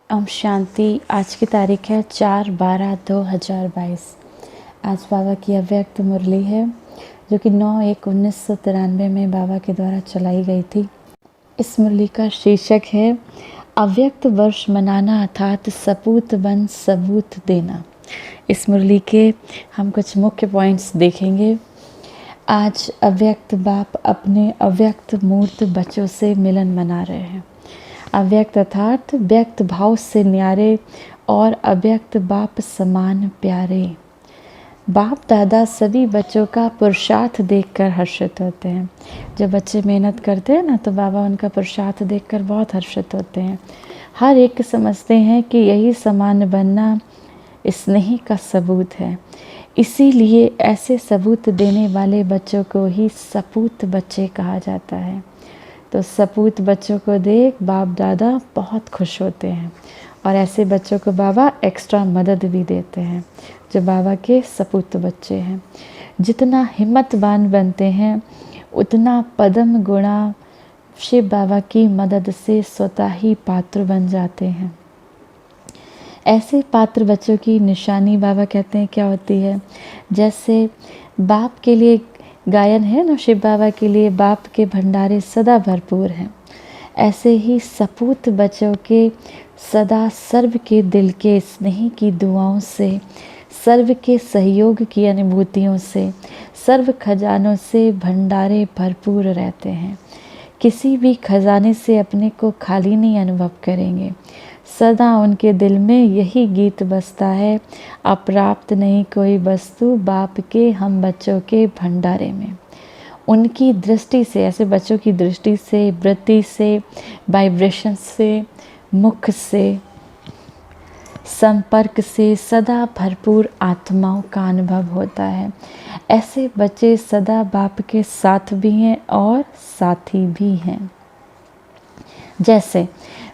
ओम शांति। आज की तारीख है 4/12/2022। आज बाबा की अव्यक्त मुरली है जो कि 9/1/1993 में बाबा के द्वारा चलाई गई थी। इस मुरली का शीर्षक है अव्यक्त वर्ष मनाना अर्थात सपूत बन सबूत देना। इस मुरली के हम कुछ मुख्य पॉइंट्स देखेंगे। आज अव्यक्त बाप अपने अव्यक्त मूर्त बच्चों से मिलन मना रहे हैं। अव्यक्त अर्थात व्यक्त भाव से न्यारे और अव्यक्त बाप समान प्यारे। बाप दादा सभी बच्चों का पुरुषार्थ देखकर हर्षित होते हैं। जब बच्चे मेहनत करते हैं ना तो बाबा उनका पुरुषार्थ देखकर बहुत हर्षित होते हैं। हर एक समझते हैं कि यही समान बनना स्नेह का सबूत है। इसीलिए ऐसे सबूत देने वाले बच्चों को ही सपूत बच्चे कहा जाता है। तो सपूत बच्चों को देख बाप दादा बहुत खुश होते हैं और ऐसे बच्चों को बाबा एक्स्ट्रा मदद भी देते हैं जो बाबा के सपूत बच्चे हैं। जितना हिम्मतवान बनते हैं उतना पदम गुणा शिव बाबा की मदद से स्वतः ही पात्र बन जाते हैं। ऐसे पात्र बच्चों की निशानी बाबा कहते हैं क्या होती है। जैसे बाप के लिए गायन है ना, शिव बाबा के लिए बाप के भंडारे सदा भरपूर हैं। ऐसे ही सपूत बच्चों के सदा सर्व के दिल के स्नेह की दुआओं से, सर्व के सहयोग की अनुभूतियों से, सर्व खजानों से भंडारे भरपूर रहते हैं। किसी भी खजाने से अपने को खाली नहीं अनुभव करेंगे। सदा उनके दिल में यही गीत बजता है, अप्राप्त नहीं कोई वस्तु बाप के हम बच्चों के भंडारे में। उनकी दृष्टि से, ऐसे बच्चों की दृष्टि से, वृत्ति से, वाइब्रेशन से, मुख से, संपर्क से सदा भरपूर आत्माओं का अनुभव होता है। ऐसे बच्चे सदा बाप के साथ भी हैं और साथी भी हैं। जैसे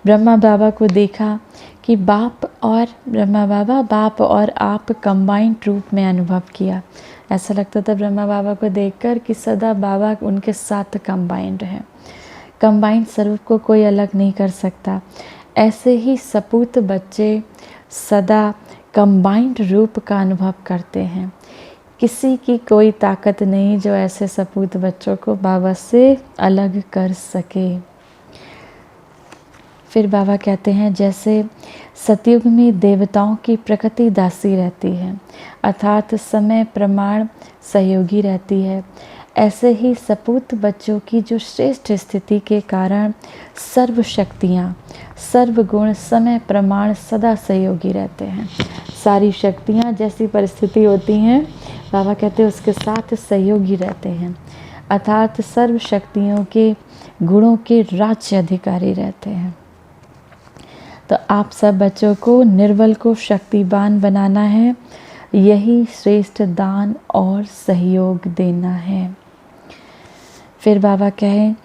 ब्रह्मा बाबा को देखा कि बाप और आप कंबाइंड रूप में अनुभव किया। ऐसा लगता था ब्रह्मा बाबा को देखकर कि सदा बाबा उनके साथ कंबाइंड है। कंबाइंड स्वरूप को कोई अलग नहीं कर सकता। ऐसे ही सपूत बच्चे सदा कंबाइंड रूप का अनुभव करते हैं। किसी की कोई ताकत नहीं जो ऐसे सपूत बच्चों को बाबा से अलग कर सके। फिर बाबा कहते हैं जैसे सतयुग में देवताओं की प्रकृति दासी रहती है अर्थात समय प्रमाण सहयोगी रहती है, ऐसे ही सपूत बच्चों की जो श्रेष्ठ स्थिति के कारण सर्व शक्तियाँ, सर्व गुण समय प्रमाण सदा सहयोगी रहते हैं। सारी शक्तियाँ जैसी परिस्थिति होती हैं बाबा कहते हैं उसके साथ सहयोगी रहते हैं अर्थात सर्व शक्तियों के गुणों के राज्य अधिकारी रहते हैं। तो आप सब बच्चों को निर्बल को शक्तिवान बनाना है, यही श्रेष्ठ दान और सहयोग देना है। फिर बाबा कहें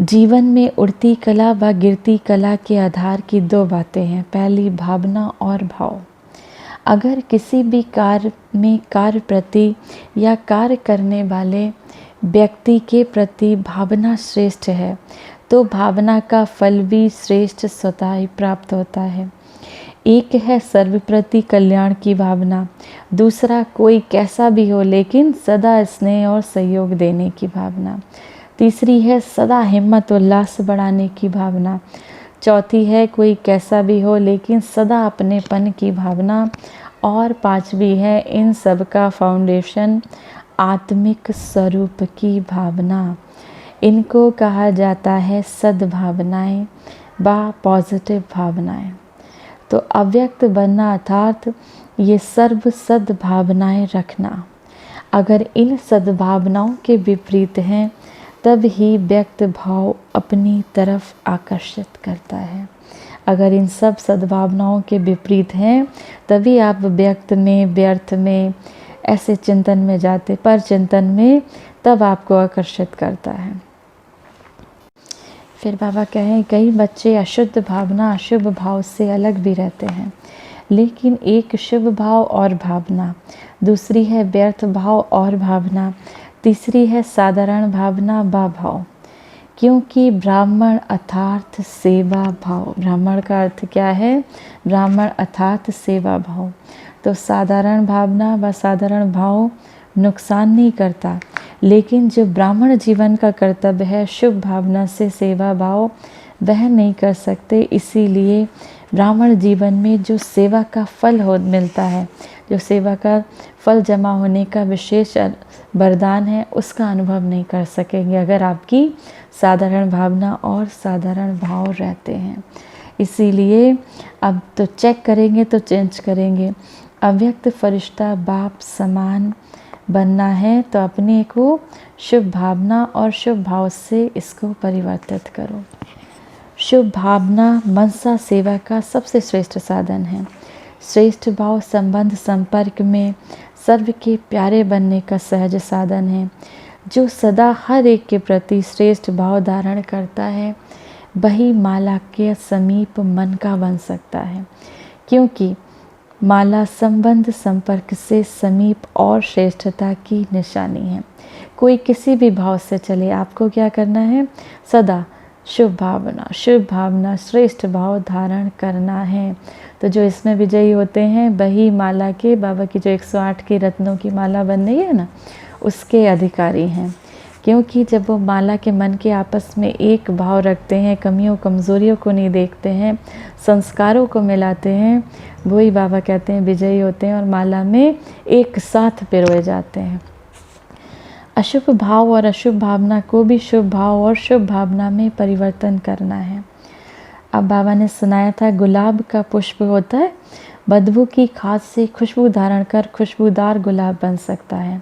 जीवन में उड़ती कला व गिरती कला के आधार की दो बातें हैं। पहली भावना और भाव। अगर किसी भी कार्य में कार्य प्रति या कार्य करने वाले व्यक्ति के प्रति भावना श्रेष्ठ है तो भावना का फल भी श्रेष्ठ स्वतः ही प्राप्त होता है। एक है सर्वप्रति कल्याण की भावना, दूसरा कोई कैसा भी हो लेकिन सदा स्नेह और सहयोग देने की भावना, तीसरी है सदा हिम्मत उल्लास बढ़ाने की भावना, चौथी है कोई कैसा भी हो लेकिन सदा अपनेपन की भावना, और पांचवी है इन सब का फाउंडेशन आत्मिक स्वरूप की भावना। इनको कहा जाता है सद्भावनाएं व पॉजिटिव भावनाएं। तो अव्यक्त बनना अर्थात ये सर्व सद्भावनाएं रखना। अगर इन सद्भावनाओं के विपरीत हैं तब ही व्यक्त भाव अपनी तरफ आकर्षित करता है। अगर इन सब सद्भावनाओं के विपरीत हैं तभी आप व्यक्त में, व्यर्थ में, ऐसे चिंतन में जाते, पर चिंतन में तब आपको आकर्षित करता है। फिर बाबा कहें कई बच्चे अशुद्ध भावना अशुभ भाव से अलग भी रहते हैं, लेकिन एक शुभ भाव और भावना, दूसरी है व्यर्थ भाव और भावना, तीसरी है साधारण भावना व भाव। क्योंकि ब्राह्मण अर्थात सेवा भाव, ब्राह्मण का अर्थ क्या है? ब्राह्मण अर्थात सेवा भाव। तो साधारण भावना व साधारण भाव नुकसान नहीं करता, लेकिन जो ब्राह्मण जीवन का कर्तव्य है शुभ भावना से सेवा भाव, वह नहीं कर सकते। इसीलिए ब्राह्मण जीवन में जो सेवा का फल मिलता है, जो सेवा का फल जमा होने का विशेष वरदान है, उसका अनुभव नहीं कर सकेंगे अगर आपकी साधारण भावना और साधारण भाव रहते हैं। इसीलिए अब तो चेक करेंगे तो चेंज करेंगे। अव्यक्त फरिश्ता बाप समान बनना है तो अपने को शुभ भावना और शुभ भाव से इसको परिवर्तित करो। शुभ भावना मनसा सेवा का सबसे श्रेष्ठ साधन है। श्रेष्ठ भाव संबंध संपर्क में सर्व के प्यारे बनने का सहज साधन है। जो सदा हर एक के प्रति श्रेष्ठ भाव धारण करता है वही माला के समीप मन का बन सकता है, क्योंकि माला संबंध संपर्क से समीप और श्रेष्ठता की निशानी है। कोई किसी भी भाव से चले, आपको क्या करना है? सदा शुभ भावना श्रेष्ठ भाव धारण करना है। तो जो इसमें विजयी होते हैं वही माला के, बाबा की जो 108 की रत्नों की माला बन रही है ना, उसके अधिकारी हैं। क्योंकि जब वो माला के मन के आपस में एक भाव रखते हैं, कमियों कमज़ोरियों को नहीं देखते हैं, संस्कारों को मिलाते हैं, वही बाबा कहते हैं विजयी होते हैं और माला में एक साथ पिरोए जाते हैं। अशुभ भाव और अशुभ भावना को भी शुभ भाव और शुभ भावना में परिवर्तन करना है। अब बाबा ने सुनाया था गुलाब का पुष्प होता है, बदबू की खाद से खुशबू धारण कर खुशबूदार गुलाब बन सकता है।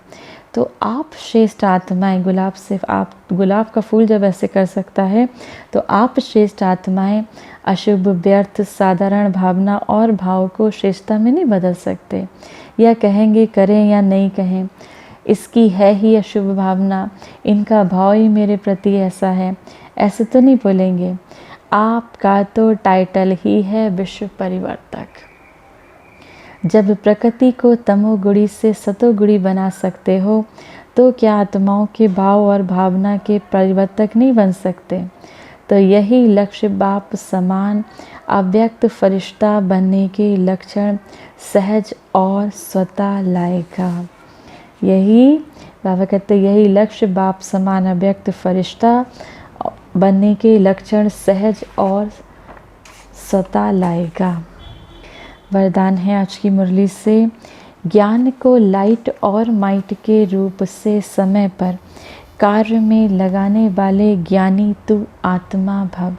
तो आप श्रेष्ठ आत्माएं, गुलाब से आप गुलाब का फूल जब ऐसे कर सकता है तो आप श्रेष्ठ आत्माएं अशुभ व्यर्थ साधारण भावना और भाव को श्रेष्ठता में नहीं बदल सकते। या कहेंगे करें या नहीं कहें, इसकी है ही अशुभ भावना, इनका भाव ही मेरे प्रति ऐसा है, ऐसे तो नहीं बोलेंगे। आपका तो टाइटल ही है विश्व परिवर्तक। जब प्रकृति को तमोगुणी से सतोगुणी बना सकते हो तो क्या आत्माओं के भाव और भावना के परिवर्तक नहीं बन सकते? तो यही लक्ष्य बाप समान अव्यक्त फरिश्ता बनने के लक्षण सहज और स्वतः लाएगा। यही बाबा कहते यही लक्ष्य बाप समान अव्यक्त फरिश्ता बनने के लक्षण सहज और स्वतः लाएगा। वरदान है आज की मुरली से, ज्ञान को लाइट और माइट के रूप से समय पर कार्य में लगाने वाले ज्ञानी तू आत्मा भव।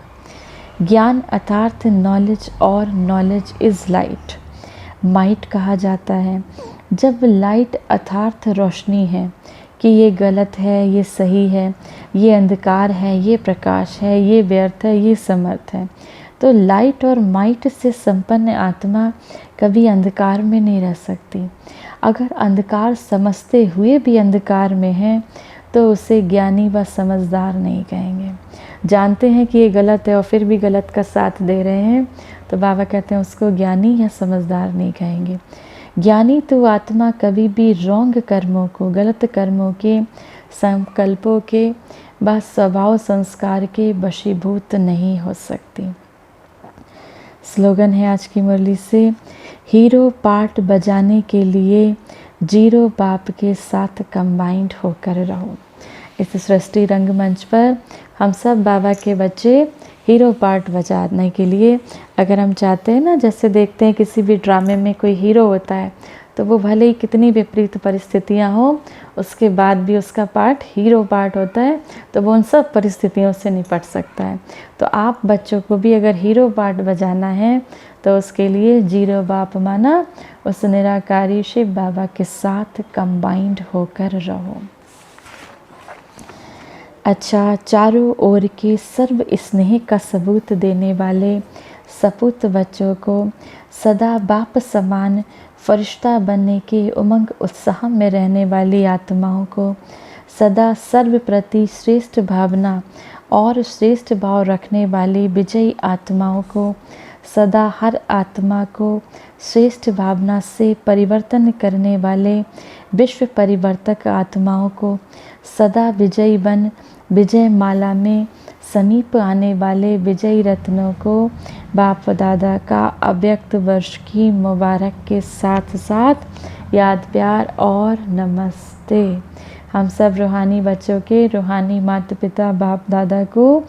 ज्ञान अर्थात नॉलेज और नॉलेज इज़ लाइट, माइट कहा जाता है। जब लाइट अर्थात रोशनी है कि ये गलत है, ये सही है, ये अंधकार है, ये प्रकाश है, ये व्यर्थ है, ये समर्थ है, तो लाइट और माइट से संपन्न आत्मा कभी अंधकार में नहीं रह सकती। अगर अंधकार समझते हुए भी अंधकार में है तो उसे ज्ञानी व समझदार नहीं कहेंगे। जानते हैं कि ये गलत है और फिर भी गलत का साथ दे रहे हैं तो बाबा कहते हैं उसको ज्ञानी या समझदार नहीं कहेंगे। ज्ञानी तो आत्मा कभी भी रॉन्ग कर्मों को, गलत कर्मों के, संकल्पों के व स्वभाव संस्कार के वशीभूत नहीं हो सकती। स्लोगन है आज की मुरली से, हीरो पार्ट बजाने के लिए जीरो बाप के साथ कंबाइंड होकर रहो। इस सृष्टि रंगमंच पर हम सब बाबा के बच्चे हीरो पार्ट बजाने के लिए, अगर हम चाहते हैं ना, जैसे देखते हैं किसी भी ड्रामे में कोई हीरो होता है तो वो भले ही कितनी विपरीत परिस्थितियां हो उसके बाद भी उसका पार्ट हीरो पार्ट होता है, तो वो उन सब परिस्थितियों से निपट सकता है। तो आप बच्चों को भी अगर हीरो पार्ट बजाना है तो उसके लिए जीरो बाप माना उस निराकारी शिव बाबा के साथ कंबाइंड होकर रहो। अच्छा, चारों ओर के सर्व स्नेह का सबूत देने वाले सपूत बच्चों को सदा बाप समान फरिश्ता बनने के उमंग उत्साह में रहने वाली आत्माओं को सदा सर्व प्रति श्रेष्ठ भावना और श्रेष्ठ भाव रखने वाली विजयी आत्माओं को सदा हर आत्मा को श्रेष्ठ भावना से परिवर्तन करने वाले विश्व परिवर्तक आत्माओं को सदा विजयी बन विजय माला में समीप आने वाले विजयी रत्नों को बाप दादा का अव्यक्त वर्ष की मुबारक के साथ साथ याद, प्यार और नमस्ते। हम सब रूहानी बच्चों के रूहानी माता पिता बाप दादा को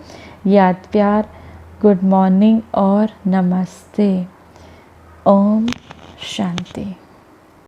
याद, प्यार, गुड मॉर्निंग और नमस्ते। ओम शांति।